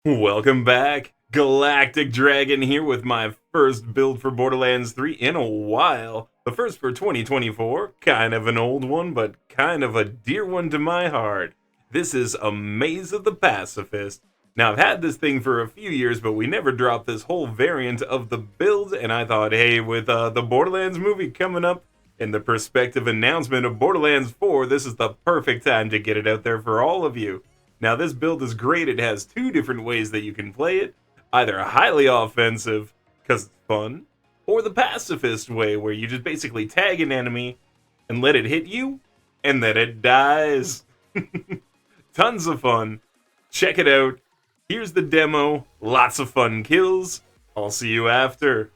Welcome back. Galactic Dragon here with my first build for Borderlands 3 in a while. The first for 2024, kind of an old one, but kind of a dear one to my heart. This is Amaza the PaciFIST. Now, I've had this thing for a few years, but we never dropped this whole variant of the build, and I thought, hey, with the Borderlands movie coming up and the prospective announcement of Borderlands 4, this is the perfect time to get it out there for all of you. Now, this build is great. It has two different ways that you can play it. Either highly offensive, because it's fun, or the pacifist way, where you just basically tag an enemy and let it hit you, and then it dies. Tons of fun. Check it out. Here's the demo. Lots of fun kills. I'll see you after.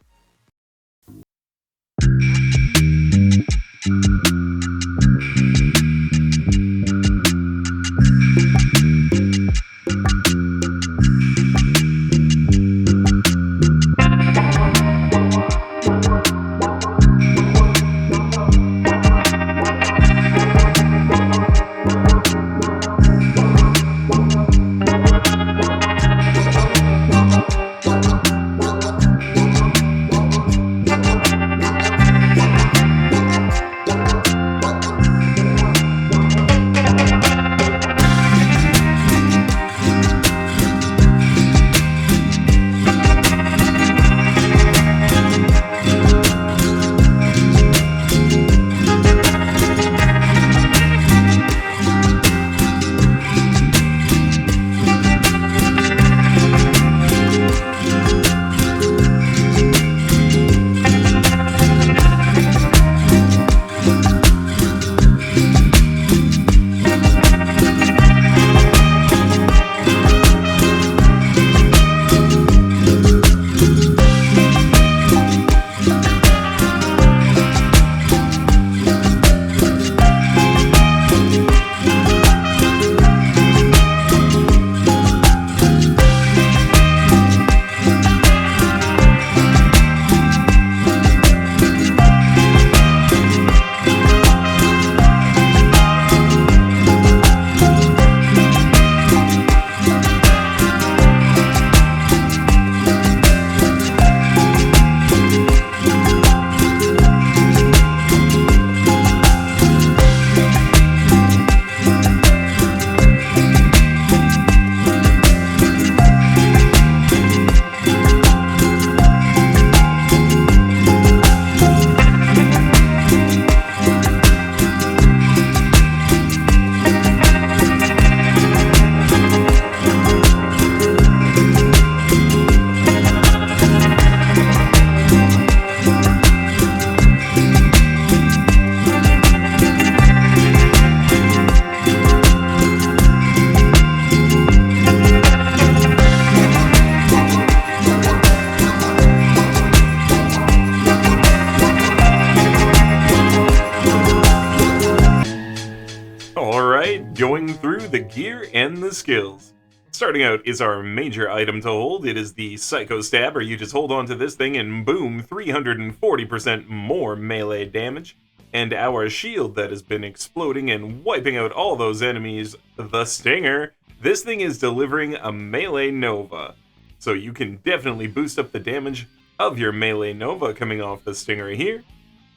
Alright, going through the gear and the skills. Starting out is our major item to hold. It is the Psycho Stabber. You just hold on to this thing and boom, 340% more melee damage. And our shield that has been exploding and wiping out all those enemies, the Stinger. This thing is delivering a melee Nova. So you can definitely boost up the damage of your melee Nova coming off the Stinger here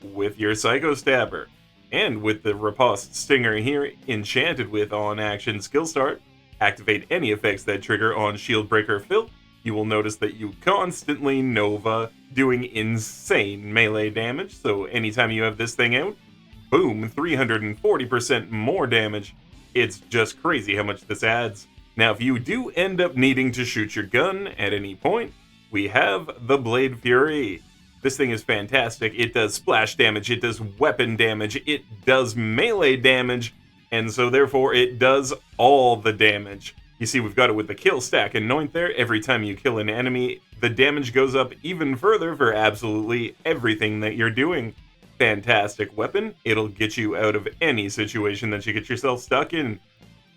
with your Psycho Stabber. And with the Riposte Stinger here enchanted with on action skill start, activate any effects that trigger on Shield Breaker Fill. You will notice that you constantly Nova, doing insane melee damage, so anytime you have this thing out, boom, 340% more damage. It's just crazy how much this adds. Now if you do end up needing to shoot your gun at any point, we have the Blade Fury. This thing is fantastic. It does splash damage, it does weapon damage, it does melee damage, and so therefore it does all the damage. You see, we've got it with the kill stack anoint there. Every time you kill an enemy, the damage goes up even further for absolutely everything that you're doing. Fantastic weapon. It'll get you out of any situation that you get yourself stuck in.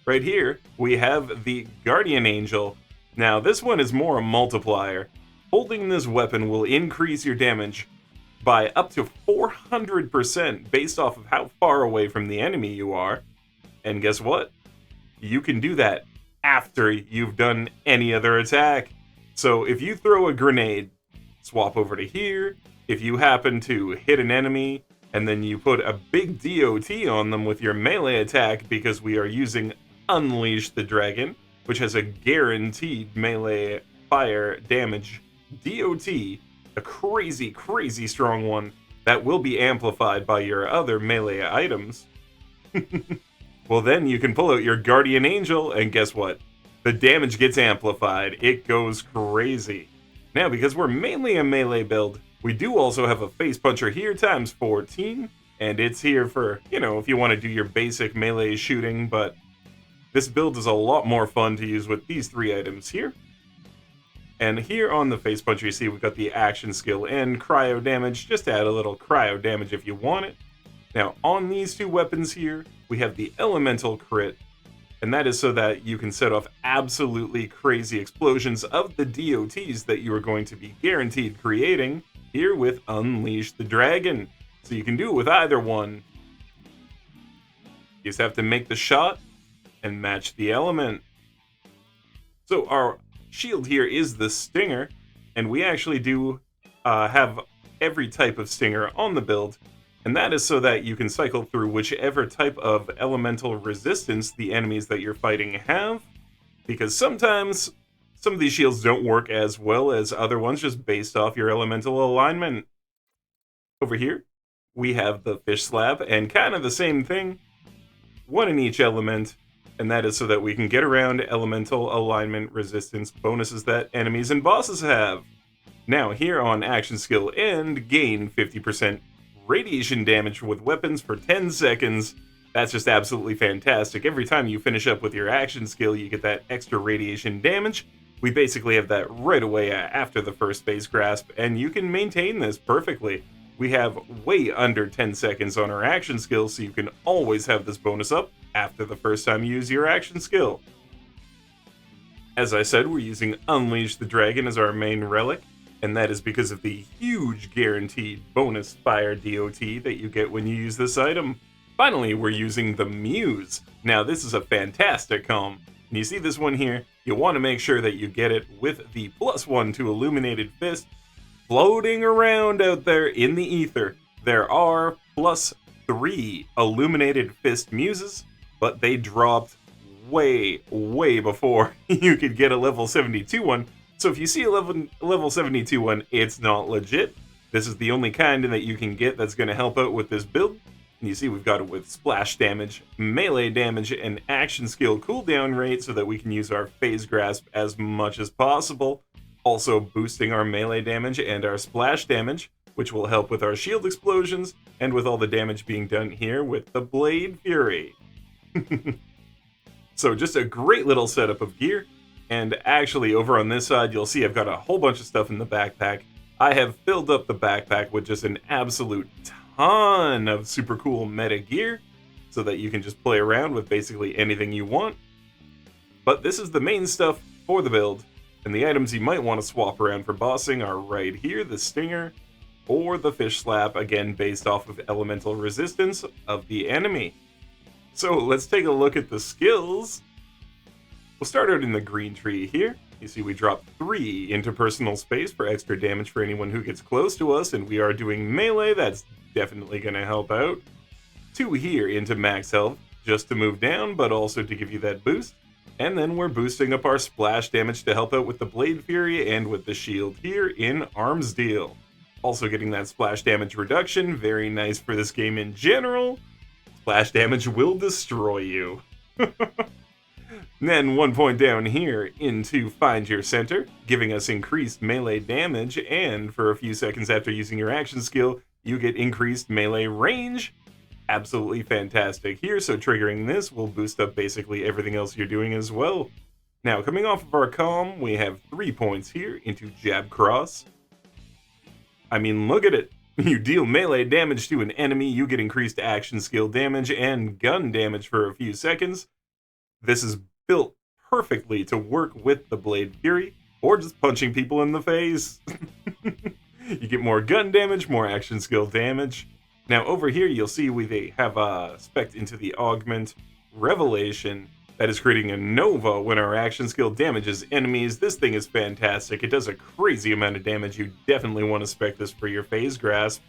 Right here, we have the Guardian Angel. Now, this one is more a multiplier. Holding this weapon will increase your damage by up to 400% based off of how far away from the enemy you are. And guess what? You can do that after you've done any other attack. So if you throw a grenade, swap over to here. If you happen to hit an enemy and then you put a big DOT on them with your melee attack, because we are using Unleash the Dragon, which has a guaranteed melee fire damage DOT, a crazy, crazy strong one that will be amplified by your other melee items. Well, then you can pull out your Guardian Angel, and guess what? The damage gets amplified. It goes crazy. Now, because we're mainly a melee build, we do also have a Face Puncher here times 14, and it's here for, if you want to do your basic melee shooting, but this build is a lot more fun to use with these 3 items here. And here on the Face Puncher, you see we've got the action skill and cryo damage. Just add a little cryo damage if you want it. Now, on these 2 weapons here, we have the elemental crit, and that is so that you can set off absolutely crazy explosions of the DOTs that you are going to be guaranteed creating here with Unleash the Dragon. So you can do it with either one. You just have to make the shot and match the element. So our shield here is the Stinger, and we actually do have every type of Stinger on the build, and that is so that you can cycle through whichever type of elemental resistance the enemies that you're fighting have, because sometimes some of these shields don't work as well as other ones just based off your elemental alignment. Over here, we have the Fish Slap, and kind of the same thing, one in each element, and that is so that we can get around elemental alignment resistance bonuses that enemies and bosses have. Now, here on Action Skill End, gain 50% radiation damage with weapons for 10 seconds. That's just absolutely fantastic. Every time you finish up with your action skill, you get that extra radiation damage. We basically have that right away after the first phase grasp, and you can maintain this perfectly. We have way under 10 seconds on our action skill, so you can always have this bonus up after the first time you use your action skill. As I said, we're using Unleash the Dragon as our main relic, and that is because of the huge guaranteed bonus fire DOT that you get when you use this item. Finally, we're using the Muse. Now, this is a fantastic comb. And you see this one here, you want to make sure that you get it with the +1 to Illuminated Fist. Floating around out there in the ether, there are +3 Illuminated Fist Muses, but they dropped way, way before you could get a level 72 one. So if you see a level 72 one, it's not legit. This is the only kind that you can get that's going to help out with this build. And you see we've got it with splash damage, melee damage, and action skill cooldown rate so that we can use our phase grasp as much as possible. Also boosting our melee damage and our splash damage, which will help with our shield explosions, and with all the damage being done here with the Blade Fury. So just a great little setup of gear. And actually, over on this side, you'll see I've got a whole bunch of stuff in the backpack. I have filled up the backpack with just an absolute ton of super cool meta gear, so that you can just play around with basically anything you want. But this is the main stuff for the build, and the items you might want to swap around for bossing are right here, the Stinger, or the Fish Slap, again based off of elemental resistance of the enemy. So let's take a look at the skills. We'll start out in the green tree here. You see we drop 3 into personal space for extra damage for anyone who gets close to us, and we are doing melee, that's definitely going to help out. 2 here into max health, just to move down, but also to give you that boost. And then we're boosting up our splash damage to help out with the Blade Fury and with the shield here in Arms Deal. Also getting that splash damage reduction, very nice for this game in general. Splash damage will destroy you. Then 1 point down here into Find Your Center, giving us increased melee damage, and for a few seconds after using your action skill, you get increased melee range. Absolutely fantastic here, so triggering this will boost up basically everything else you're doing as well. Now, coming off of our calm, we have 3 points here into Jab Cross. I mean, look at it. You deal melee damage to an enemy, you get increased action skill damage and gun damage for a few seconds. This is built perfectly to work with the Blade Fury, or just punching people in the face. You get more gun damage, more action skill damage. Now over here you'll see we have spec'd into the Augment Revelation. That is creating a Nova when our action skill damages enemies. This thing is fantastic. It does a crazy amount of damage. You definitely want to spec this for your Phase Grasp.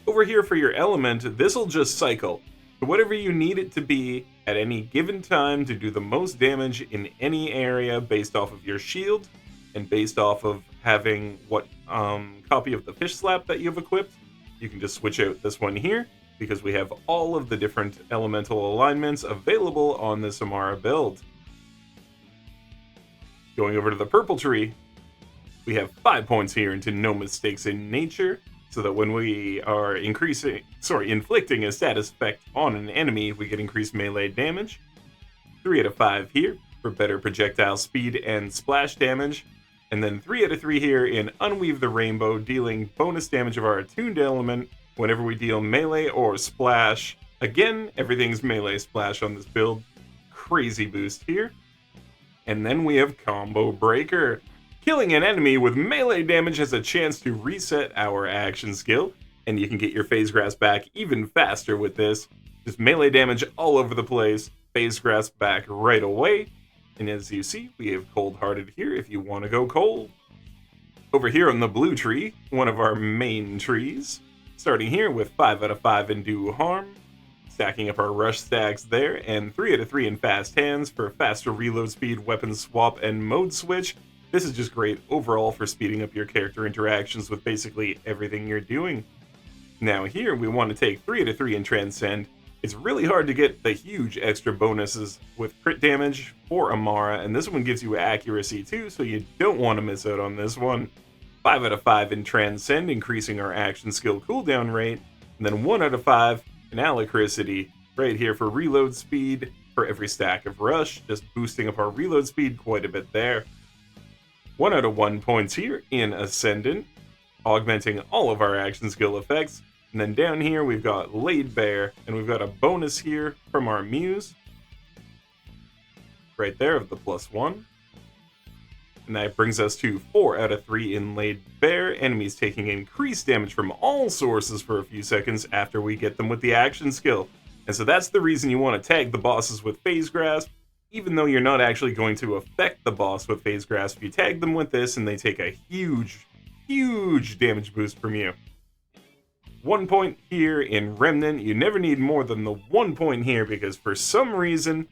Over here for your element, this will just cycle to whatever you need it to be at any given time to do the most damage in any area based off of your shield and based off of having what copy of the Fish Slap that you've equipped. You can just switch out this one here because we have all of the different elemental alignments available on this Amara build. Going over to the purple tree, we have 5 points here into No Mistakes in Nature, so that when we are inflicting a status effect on an enemy, we get increased melee damage. 3 out of 5 here for better projectile speed and splash damage. And then 3 out of 3 here in Unweave the Rainbow, dealing bonus damage of our attuned element whenever we deal melee or splash. Again, everything's melee splash on this build. Crazy boost here. And then we have Combo Breaker. Killing an enemy with melee damage has a chance to reset our action skill, and you can get your Phase Grasp back even faster with this. Just melee damage all over the place, Phase Grasp back right away. And as you see, we have Cold Hearted here if you want to go cold. Over here on the blue tree, one of our main trees, starting here with 5 out of 5 in Do Harm, stacking up our rush stacks there, and 3 out of 3 in Fast Hands for faster reload speed, weapon swap, and mode switch. This is just great overall for speeding up your character interactions with basically everything you're doing. Now here, we want to take 3 out of 3 in Transcend. It's really hard to get the huge extra bonuses with crit damage for Amara, and this one gives you accuracy too, so you don't want to miss out on this one. 5 out of 5 in Transcend, increasing our action skill cooldown rate, and then 1 out of 5 in Alacrity, right here for reload speed for every stack of Rush, just boosting up our reload speed quite a bit there. 1 out of 1 points here in Ascendant, augmenting all of our action skill effects. And then down here we've got Laid Bare, and we've got a bonus here from our Muse. Right there of the +1. And that brings us to 4 out of 3 in Laid Bare, enemies taking increased damage from all sources for a few seconds after we get them with the action skill. And so that's the reason you want to tag the bosses with Phase Grasp. Even though you're not actually going to affect the boss with Phase Grasp, you tag them with this and they take a huge damage boost from you. 1 point here in Remnant. You never need more than the 1 point here because for some reason,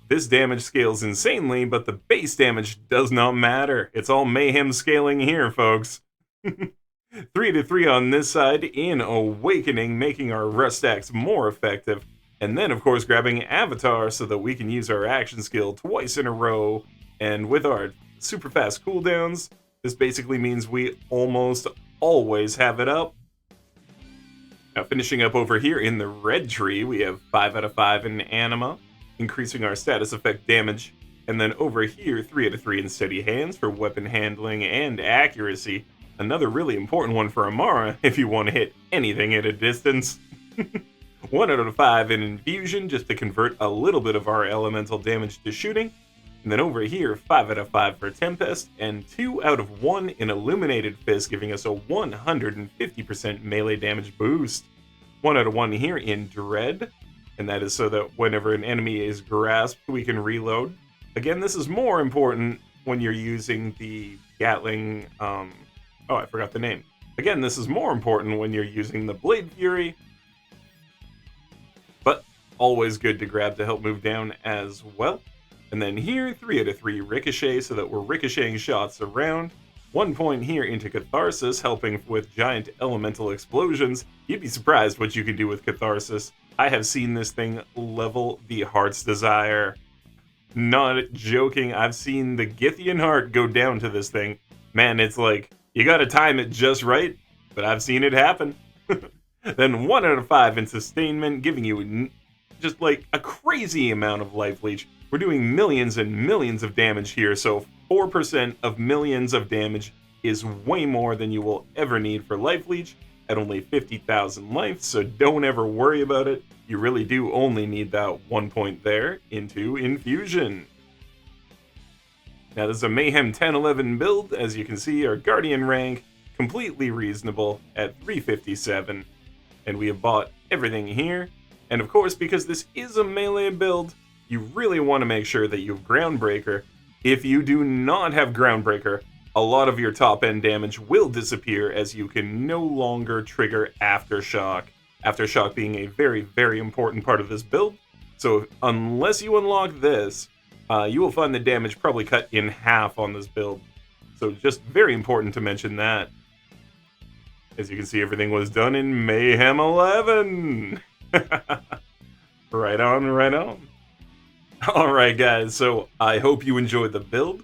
this damage scales insanely, but the base damage does not matter. It's all mayhem scaling here, folks. 3 to 3 on this side in Awakening, making our rush stacks more effective. And then, of course, grabbing Avatar so that we can use our action skill twice in a row. And with our super fast cooldowns, this basically means we almost always have it up. Now, finishing up over here in the red tree, we have 5 out of 5 in Anima, increasing our status effect damage. And then over here, 3 out of 3 in Steady Hands for weapon handling and accuracy. Another really important one for Amara if you want to hit anything at a distance. 1 out of 5 in Infusion, just to convert a little bit of our elemental damage to shooting. And then over here, 5 out of 5 for Tempest, and 2 out of 1 in Illuminated Fist, giving us a 150% melee damage boost. 1 out of 1 here in Dread, and that is so that whenever an enemy is grasped, we can reload. Again, this is more important when you're using the Gatling, oh, I forgot the name. Again, this is more important when you're using the Blade Fury, but always good to grab to help move down as well. And then here, 3 out of 3 Ricochet, so that we're ricocheting shots around. 1 point here into Catharsis, helping with giant elemental explosions. You'd be surprised what you can do with Catharsis. I have seen this thing level the Heart's Desire. Not joking, I've seen the Githian Heart go down to this thing. Man, it's like, you gotta time it just right, but I've seen it happen. Then 1 out of 5 in Sustainment, giving you just like a crazy amount of life leech. We're doing millions and millions of damage here, so 4% of millions of damage is way more than you will ever need for life leech at only 50,000 life, so don't ever worry about it. You really do only need that 1 point there into Infusion. Now this is a Mayhem 10-11 build. As you can see, our Guardian rank completely reasonable at 357. And we have bought everything here. And of course, because this is a melee build, you really want to make sure that you have Groundbreaker. If you do not have Groundbreaker, a lot of your top end damage will disappear as you can no longer trigger Aftershock. Aftershock being a very, very important part of this build. So unless you unlock this, you will find the damage probably cut in half on this build. So just very important to mention that. As you can see, everything was done in Mayhem 11. Right on, right on. Alright guys, so I hope you enjoyed the build.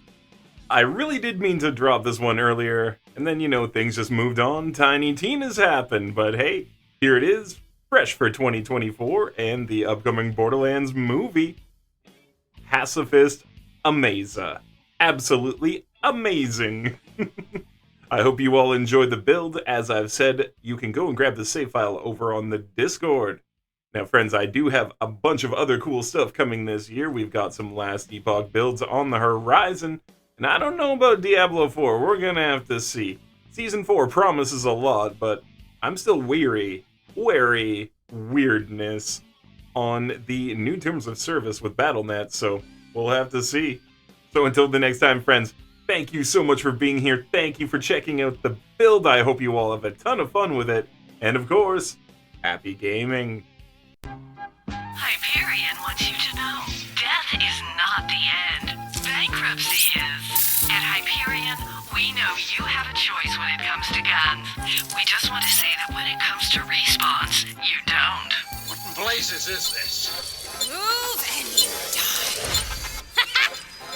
I really did mean to drop this one earlier, and then, you know, things just moved on. Tiny Tina's happened, but hey, here it is, fresh for 2024, and the upcoming Borderlands movie. PaciFIST Amaza. Absolutely amazing. I hope you all enjoyed the build. As I've said, you can go and grab the save file over on the Discord. Now, friends, I do have a bunch of other cool stuff coming this year. We've got some Last Epoch builds on the horizon, and I don't know about Diablo 4. We're gonna have to see. Season 4 promises a lot, but I'm still wary weirdness on the new terms of service with BattleNet, so we'll have to see. So until the next time, friends, thank you so much for being here. Thank you for checking out the build. I hope you all have a ton of fun with it. And of course, happy gaming. Hyperion wants you to know, death is not the end. Bankruptcy is. At Hyperion, we know you have a choice when it comes to guns. We just want to say that when it comes to respawns, you don't. What in blazes is this?